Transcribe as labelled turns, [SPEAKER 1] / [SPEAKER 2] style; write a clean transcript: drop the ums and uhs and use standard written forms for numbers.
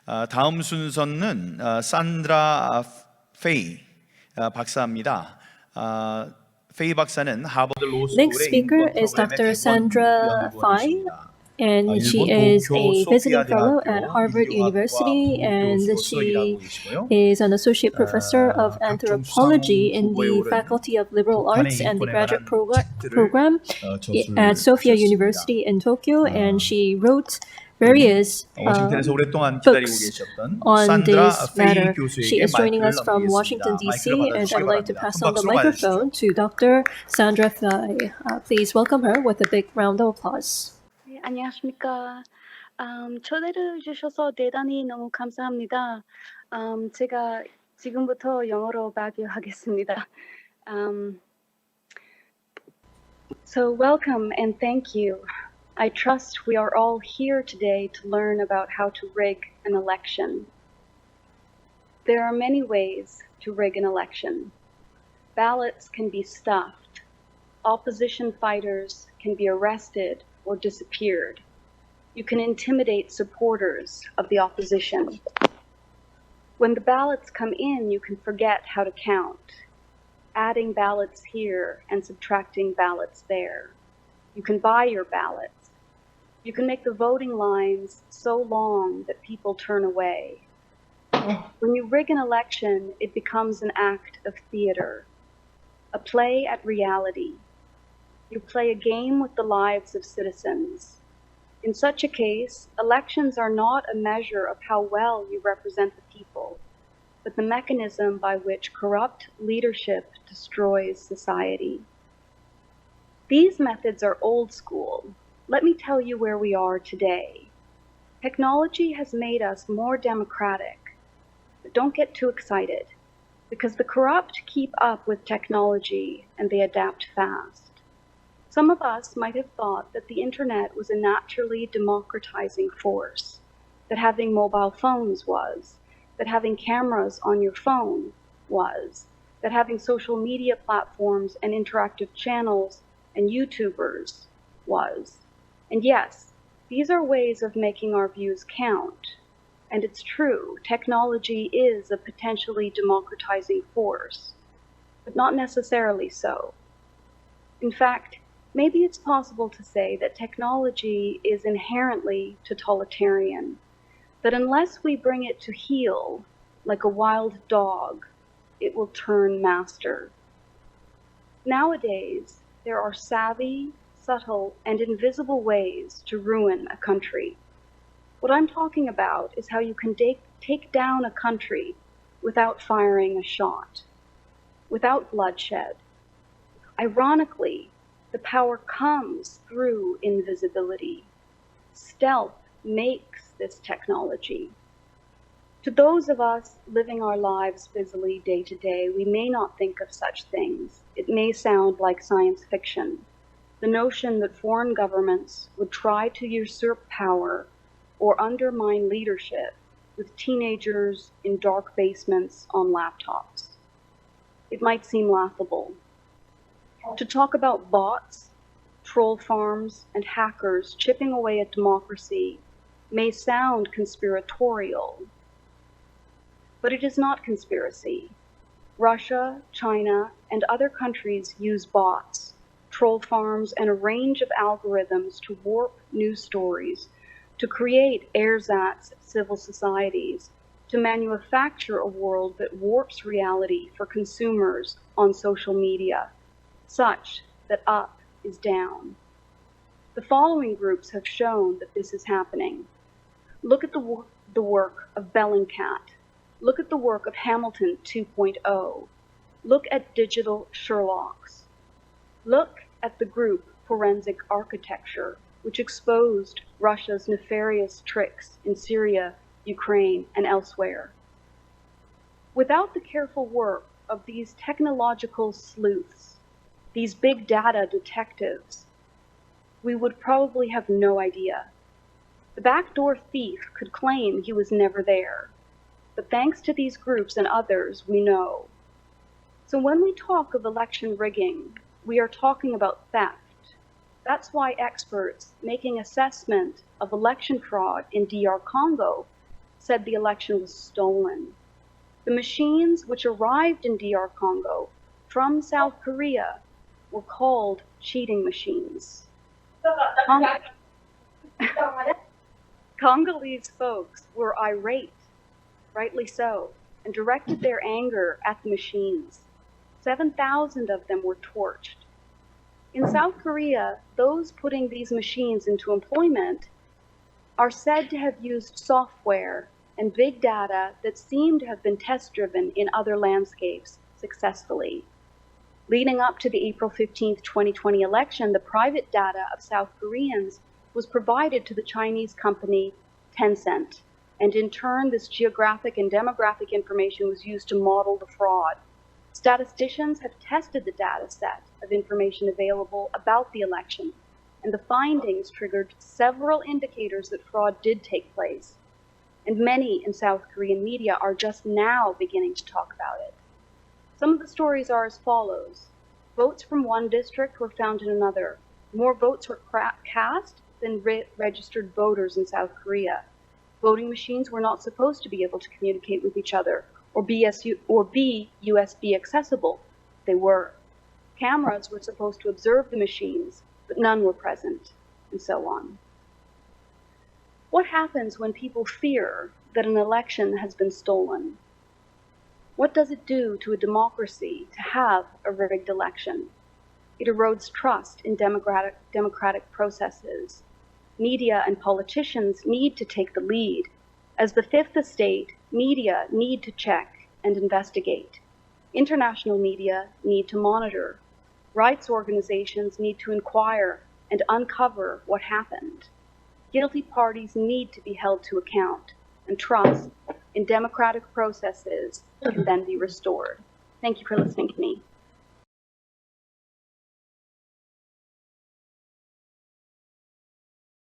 [SPEAKER 1] 다음 순서는 산드라 페이 박사입니다. 페이 박사는 하버드
[SPEAKER 2] Next
[SPEAKER 1] 로스쿨의
[SPEAKER 2] speaker
[SPEAKER 1] 인권
[SPEAKER 2] is
[SPEAKER 1] 프로그램의
[SPEAKER 2] Dr. Sandra Fahy,
[SPEAKER 1] 연구원이십니다.
[SPEAKER 2] and she
[SPEAKER 1] 일본
[SPEAKER 2] is
[SPEAKER 1] 도쿄
[SPEAKER 2] a visiting fellow at
[SPEAKER 1] 소피아
[SPEAKER 2] Harvard
[SPEAKER 1] 대학교
[SPEAKER 2] University, and
[SPEAKER 1] 부교수로서
[SPEAKER 2] she
[SPEAKER 1] 일하고 계시고요.
[SPEAKER 2] is an associate professor of
[SPEAKER 1] 각종 수상
[SPEAKER 2] anthropology in
[SPEAKER 1] 후보에
[SPEAKER 2] the
[SPEAKER 1] 오른
[SPEAKER 2] Faculty of Liberal
[SPEAKER 1] 북한의
[SPEAKER 2] Arts and the
[SPEAKER 1] 인권에
[SPEAKER 2] graduate
[SPEAKER 1] 관한 책들을
[SPEAKER 2] program at Sophia
[SPEAKER 1] 저술하셨습니다.
[SPEAKER 2] University in Tokyo, and she wrote various
[SPEAKER 1] 워싱턴에서 오랫동안 기다리고
[SPEAKER 2] books
[SPEAKER 1] 계셨던
[SPEAKER 2] on
[SPEAKER 1] 산드라
[SPEAKER 2] this
[SPEAKER 1] 페이
[SPEAKER 2] matter. She
[SPEAKER 1] 교수에게
[SPEAKER 2] is joining
[SPEAKER 1] 마이크를
[SPEAKER 2] us from Washington,
[SPEAKER 1] 넘기겠습니다.
[SPEAKER 2] D.C.,
[SPEAKER 1] 마이크를
[SPEAKER 2] and
[SPEAKER 1] 받아주시기
[SPEAKER 2] I'd like to
[SPEAKER 1] 바랍니다.
[SPEAKER 2] pass
[SPEAKER 1] 큰
[SPEAKER 2] on the
[SPEAKER 1] 박수로 맞아주십시오.
[SPEAKER 2] microphone to Dr. Sandra Fahy. Please welcome her with a big round of applause.
[SPEAKER 3] 네, 안녕하십니까. 초대를 주셔서 대단히 너무 감사합니다. 제가 지금부터 영어로 발표하겠습니다. So welcome and thank you. I trust we are all here today to learn about how to rig an election. There are many ways to rig an election. Ballots can be stuffed. Opposition fighters can be arrested or disappeared. You can intimidate supporters of the opposition. When the ballots come in, you can forget how to count, adding ballots here and subtracting ballots there. You can buy your ballots. You can make the voting lines so long that people turn away. When you rig an election, it becomes an act of theater, a play at reality. You play a game with the lives of citizens. In such a case, elections are not a measure of how well you represent the people, but the mechanism by which corrupt leadership destroys society. These methods are old school. Let me tell you where we are today. Technology has made us more democratic, but don't get too excited, because the corrupt keep up with technology and they adapt fast. Some of us might have thought that the internet was a naturally democratizing force, that having mobile phones was, that having cameras on your phone was, that having social media platforms and interactive channels and YouTubers was. And yes, these are ways of making our views count. And it's true, technology is a potentially democratizing force, but not necessarily so. In fact, maybe it's possible to say that technology is inherently totalitarian, that unless we bring it to heel, like a wild dog, it will turn master. Nowadays, there are savvy, subtle, and invisible ways to ruin a country. What I'm talking about is how you can take down a country without firing a shot, without bloodshed. Ironically, the power comes through invisibility. Stealth makes this technology. To those of us living our lives busily day to day, we may not think of such things. It may sound like science fiction. The notion that foreign governments would try to usurp power or undermine leadership with teenagers in dark basements on laptops. It might seem laughable. To talk about bots, troll farms, and hackers chipping away at democracy may sound conspiratorial, but it is not conspiracy. Russia, China, and other countries use bots, troll farms, and a range of algorithms to warp news stories, to create ersatz civil societies, to manufacture a world that warps reality for consumers on social media, such that up is down. The following groups have shown that this is happening. Look at the work of Bellingcat. Look at the work of Hamilton 2.0. Look at digital Sherlocks. Look at the group Forensic Architecture, which exposed Russia's nefarious tricks in Syria, Ukraine, and elsewhere. Without the careful work of these technological sleuths, these big data detectives, we would probably have no idea. The backdoor thief could claim he was never there, but thanks to these groups and others, we know. So when we talk of election rigging, we are talking about theft. That's why experts making assessment of election fraud in DR Congo said the election was stolen. The machines which arrived in DR Congo from South Korea were called cheating machines. Congolese folks were irate, rightly so, and directed their anger at the machines. 7,000 of them were torched. In South Korea, those putting these machines into employment are said to have used software and big data that seem to have been test-driven in other landscapes successfully. Leading up to the April 15, 2020 election, the private data of South Koreans was provided to the Chinese company Tencent, and in turn, this geographic and demographic information was used to model the fraud. Statisticians have tested the data set of information available about the election, and the findings triggered several indicators that fraud did take place. And many in South Korean media are just now beginning to talk about it. Some of the stories are as follows. Votes from one district were found in another. More votes were cast than registered voters in South Korea. Voting machines were not supposed to be able to communicate with each other or be USB accessible. They were. Cameras were supposed to observe the machines, but none were present, and so on. What happens when people fear that an election has been stolen? What does it do to a democracy to have a rigged election? It erodes trust in democratic processes. Media and politicians need to take the lead. As the fifth estate, media need to check and investigate. International media need to monitor. Rights organizations need to inquire and uncover what happened. Guilty parties need to be held to account, and trust in democratic processes can then be restored. Thank you for listening to me.